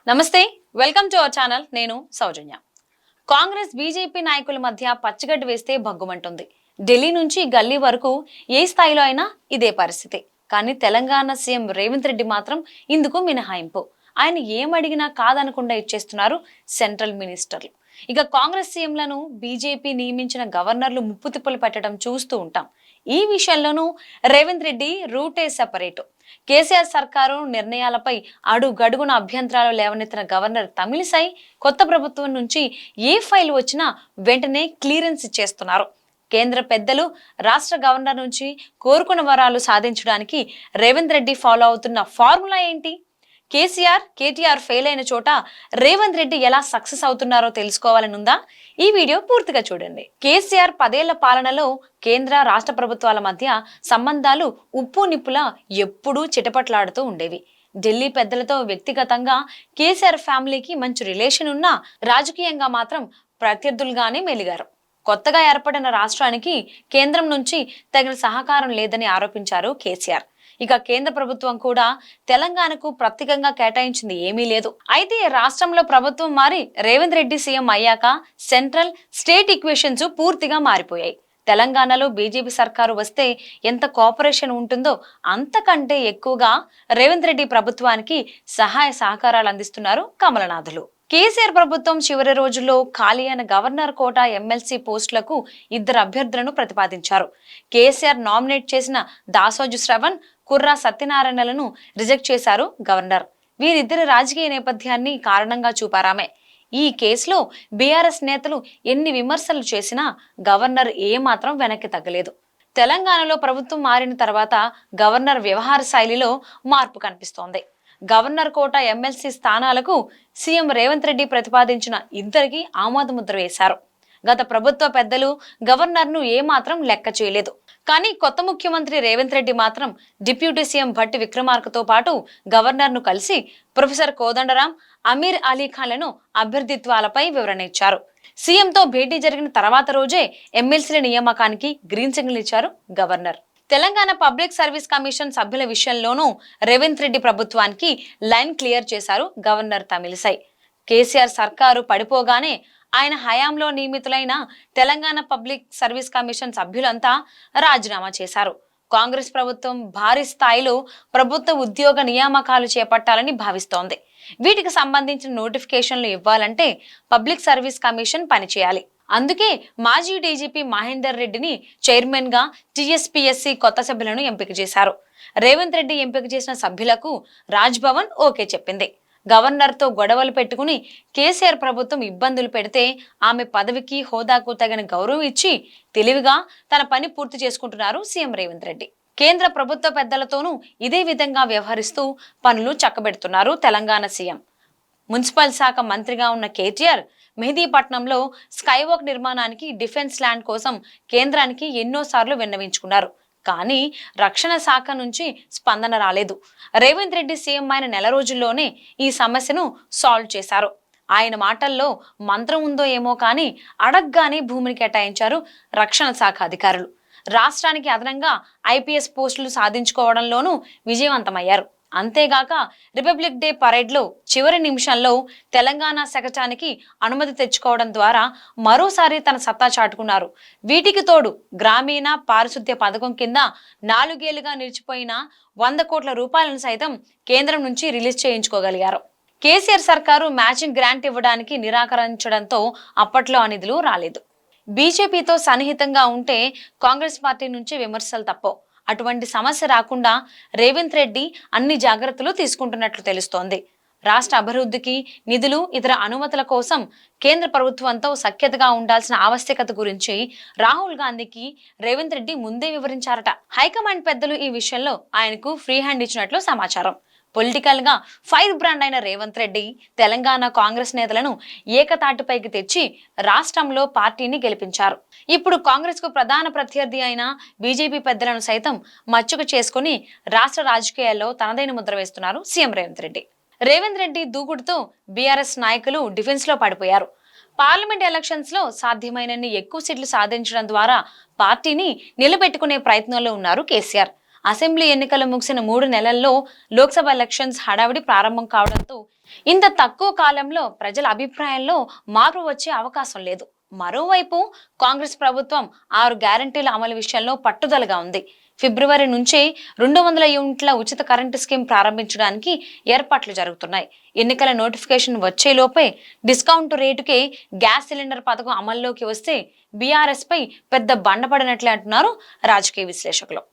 నమస్తే, welcome to our channel. నేను సౌజన్య. Congress BJP నాయకుల మధ్య పచ్చగడ్డి వేస్తే భగ్గుమంటుంది. ఢిల్లీ నుంచి గల్లీ వరకు ఏ స్థాయిలో అయినా ఇదే పరిస్థితి. కానీ తెలంగాణ సీఎం రేవంత్ రెడ్డి మాత్రం ఇందుకు మినహాయింపు. ఆయన ఏం అడిగినా కాదనకుండా ఇచ్చేస్తున్నారు సెంట్రల్ మినిస్టర్లు. ఇక కాంగ్రెస్ సీఎంలను బీజేపీ నియమించిన గవర్నర్లు ముప్పు తిప్పలు పెట్టడం చూస్తూ ఉంటాం. ఈ విషయంలోనూ రేవంత్ రెడ్డి రూటే సెపరేట్. కేసీఆర్ సర్కారు నిర్ణయాలపై అడుగడుగున అభ్యంతరాలు లేవనెత్తిన గవర్నర్ తమిళిసై కొత్త ప్రభుత్వం నుంచి ఏ ఫైల్ వచ్చినా వెంటనే క్లియరెన్స్ ఇచ్చేస్తున్నారు. కేంద్ర పెద్దలు రాష్ట్ర గవర్నర్ నుంచి కోరుకున్న వరాలు సాధించడానికి రేవంత్ రెడ్డి ఫాలో అవుతున్న ఫార్ములా ఏంటి? కేటీఆర్ ఫెయిల్ అయిన చోట రేవంత్ రెడ్డి ఎలా సక్సెస్ అవుతున్నారో తెలుసుకోవాలనుందా? ఈ వీడియో పూర్తిగా చూడండి. కేసీఆర్ 10 ఏళ్ల పాలనలో కేంద్ర రాష్ట్ర ప్రభుత్వాల మధ్య సంబంధాలు ఉప్పు నిప్పులా ఎప్పుడూ చిటపట్లాడుతూ ఉండేవి. ఢిల్లీ పెద్దలతో వ్యక్తిగతంగా కేసీఆర్ ఫ్యామిలీకి మంచి రిలేషన్ ఉన్నా రాజకీయంగా మాత్రం ప్రత్యర్థులుగానే మెలిగారు. కొత్తగా ఏర్పడిన రాష్ట్రానికి కేంద్రం నుంచి తగిన సహకారం లేదని ఆరోపించారు కేసీఆర్. ఇక కేంద్ర ప్రభుత్వం కూడా తెలంగాణకు ప్రత్యేకంగా కేటాయించింది ఏమీ లేదు. అయితే రాష్ట్రంలో ప్రభుత్వం మారి రేవంత్ రెడ్డి సీఎం అయ్యాక సెంట్రల్ స్టేట్ ఈక్వేషన్స్ పూర్తిగా మారిపోయాయి. తెలంగాణలో బీజేపీ సర్కారు వస్తే ఎంత కోఆపరేషన్ ఉంటుందో అంతకంటే ఎక్కువగా రేవంత్ రెడ్డి ప్రభుత్వానికి సహాయ సహకారాలు అందిస్తున్నారు కమలనాథులు. కేసీఆర్ ప్రభుత్వం చివరి రోజుల్లో ఖాళీ అయిన గవర్నర్ కోటా ఎమ్మెల్సీ పోస్టులకు 2 అభ్యర్థులను ప్రతిపాదించారు. కేసీఆర్ నామినేట్ చేసిన దాసోజు శ్రవణ్, కుర్రా సత్యనారాయణలను రిజెక్ట్ చేశారు గవర్నర్. వీరిద్దరి రాజకీయ నేపథ్యాన్ని కారణంగా చూపారామే. ఈ కేసులో బీఆర్ఎస్ నేతలు ఎన్ని విమర్శలు చేసినా గవర్నర్ ఏమాత్రం వెనక్కి తగ్గలేదు. తెలంగాణలో ప్రభుత్వం మారిన తర్వాత గవర్నర్ వ్యవహార శైలిలో మార్పు కనిపిస్తోంది. గవర్నర్ కోట ఎమ్మెల్సీ స్థానాలకు సీఎం రేవంత్ రెడ్డి ప్రతిపాదించిన 2కి ఆమోదముద్ర వేశారు. గత ప్రభుత్వ పెద్దలు గవర్నర్ను ఏమాత్రం లెక్క చేయలేదు. కానీ కొత్త ముఖ్యమంత్రి రేవంత్ రెడ్డి మాత్రం డిప్యూటీ సీఎం భట్టి విక్రమార్కతో పాటు గవర్నర్ను కలిసి ప్రొఫెసర్ కోదండరాం, అమీర్ అలీ ఖాన్లను అభ్యర్థిత్వాలపై వివరణ ఇచ్చారు. సీఎంతో భేటీ జరిగిన తర్వాత రోజే ఎమ్మెల్సీల నియామకానికి గ్రీన్ సిగ్నల్ ఇచ్చారు governor. Telangana public service commission సభ్యుల విషయంలోనూ రేవంత్ రెడ్డి ప్రభుత్వానికి లైన్ క్లియర్ చేశారు గవర్నర్ తమిళిసై. కేసీఆర్ సర్కారు పడిపోగానే ఆయన హయాంలో నియమితులైన తెలంగాణ పబ్లిక్ సర్వీస్ కమిషన్ సభ్యులంతా రాజీనామా చేశారు. కాంగ్రెస్ ప్రభుత్వం భారీ స్థాయిలో ప్రభుత్వ ఉద్యోగ నియామకాలు చేపట్టాలని భావిస్తోంది. వీటికి సంబంధించిన నోటిఫికేషన్లు ఇవ్వాలంటే పబ్లిక్ సర్వీస్ కమిషన్ పనిచేయాలి. అందుకే మాజీ డీజీపీ మహేందర్ రెడ్డిని చైర్మన్ గా టీఎస్పీఎస్సీ కొత్త సభ్యులను ఎంపిక చేశారు. రేవంత్ రెడ్డి ఎంపిక చేసిన సభ్యులకు రాజ్ భవన్ ఓకే చెప్పింది. గవర్నర్ తో గొడవలు పెట్టుకుని కేసీఆర్ ప్రభుత్వం ఇబ్బందులు పెడితే ఆమె పదవికి హోదాకు తగిన గౌరవం ఇచ్చి తెలివిగా తన పని పూర్తి చేసుకుంటున్నారు సీఎం రేవంత్ రెడ్డి. కేంద్ర ప్రభుత్వ పెద్దలతోనూ ఇదే విధంగా వ్యవహరిస్తూ పనులు చక్కబెడుతున్నారు తెలంగాణ సీఎం. మున్సిపల్ శాఖ మంత్రిగా ఉన్న కేటీఆర్ మెహదీపట్నంలో స్కైవాక్ నిర్మాణానికి డిఫెన్స్ ల్యాండ్ కోసం కేంద్రానికి ఎన్నోసార్లు విన్నవించుకున్నారు. కానీ రక్షణ శాఖ నుంచి స్పందన రాలేదు. రేవంత్ రెడ్డి సీఎం అయిన నెల రోజుల్లోనే ఈ సమస్యను సాల్వ్ చేశారు. ఆయన మాటల్లో మంత్రం ఉందో ఏమో కానీ అడగ్గానే భూమిని కేటాయించారు రక్షణ శాఖ అధికారులు. రాష్ట్రానికి అదనంగా ఐపీఎస్ పోస్టులు సాధించుకోవడంలోనూ విజయవంతమయ్యారు. అంతేగాక రిపబ్లిక్ డే పరేడ్ లో చివరి నిమిషంలో తెలంగాణ శకటానికి అనుమతి తెచ్చుకోవడం ద్వారా మరోసారి తన సత్తా చాటుకున్నారు. వీటికి తోడు గ్రామీణ పారిశుద్ధ్య పథకం కింద 4 ఏళ్లుగా నిలిచిపోయిన 100 కోట్ల రూపాయలను సైతం కేంద్రం నుంచి రిలీజ్ చేయించుకోగలిగారు. కేసీఆర్ సర్కారు మ్యాచింగ్ గ్రాంట్ ఇవ్వడానికి నిరాకరించడంతో అప్పట్లో ఆ నిధులు రాలేదు. బీజేపీతో సన్నిహితంగా ఉంటే కాంగ్రెస్ పార్టీ నుంచి విమర్శలు తప్పవు. అటువంటి సమస్య రాకుండా రేవంత్ రెడ్డి అన్ని జాగ్రత్తలు తీసుకుంటున్నట్లు తెలుస్తోంది. రాష్ట్ర అభివృద్ధికి నిధులు, ఇతర అనుమతుల కోసం కేంద్ర ప్రభుత్వంతో సఖ్యతగా ఉండాల్సిన ఆవశ్యకత గురించి రాహుల్ గాంధీకి రేవంత్ రెడ్డి ముందే వివరించారట. హైకమాండ్ పెద్దలు ఈ విషయంలో ఆయనకు ఫ్రీ హ్యాండ్ ఇచ్చినట్లు సమాచారం. పొలిటికల్ గా ఫైర్ బ్రాండ్ అయిన రేవంత్ రెడ్డి తెలంగాణ కాంగ్రెస్ నేతలను ఏకతాటిపైకి తెచ్చి రాష్ట్రంలో పార్టీని గెలిపించారు. ఇప్పుడు కాంగ్రెస్ కు ప్రధాన ప్రత్యర్థి అయిన బీజేపీ పెద్దలను సైతం మచ్చుక చేసుకుని రాష్ట్ర రాజకీయాల్లో తనదైన ముద్ర వేస్తున్నారు సీఎం రేవంత్ రెడ్డి. రేవంత్ రెడ్డి దూకుడుతో బీఆర్ఎస్ నాయకులు డిఫెన్స్ లో పడిపోయారు. పార్లమెంట్ ఎలక్షన్స్ లో సాధ్యమైనన్ని ఎక్కువ సీట్లు సాధించడం ద్వారా పార్టీని నిలబెట్టుకునే ప్రయత్నంలో ఉన్నారు కేసీఆర్. అసెంబ్లీ ఎన్నికలు ముగిసిన 3 నెలల్లో లోక్సభ ఎలక్షన్స్ హడావిడి ప్రారంభం కావడంతో ఇంత తక్కువ కాలంలో ప్రజల అభిప్రాయంలో మార్పు వచ్చే అవకాశం లేదు. మరోవైపు కాంగ్రెస్ ప్రభుత్వం 6 గ్యారంటీల అమలు విషయంలో పట్టుదలగా ఉంది. ఫిబ్రవరి నుంచే 200 యూనిట్ల ఉచిత కరెంటు స్కీమ్ ప్రారంభించడానికి ఏర్పాట్లు జరుగుతున్నాయి. ఎన్నికల నోటిఫికేషన్ వచ్చేలోపే డిస్కౌంట్ రేటుకే గ్యాస్ సిలిండర్ పథకం అమల్లోకి వస్తే బీఆర్ఎస్ పై పెద్ద బండపడినట్లే అంటున్నారు రాజకీయ విశ్లేషకులు.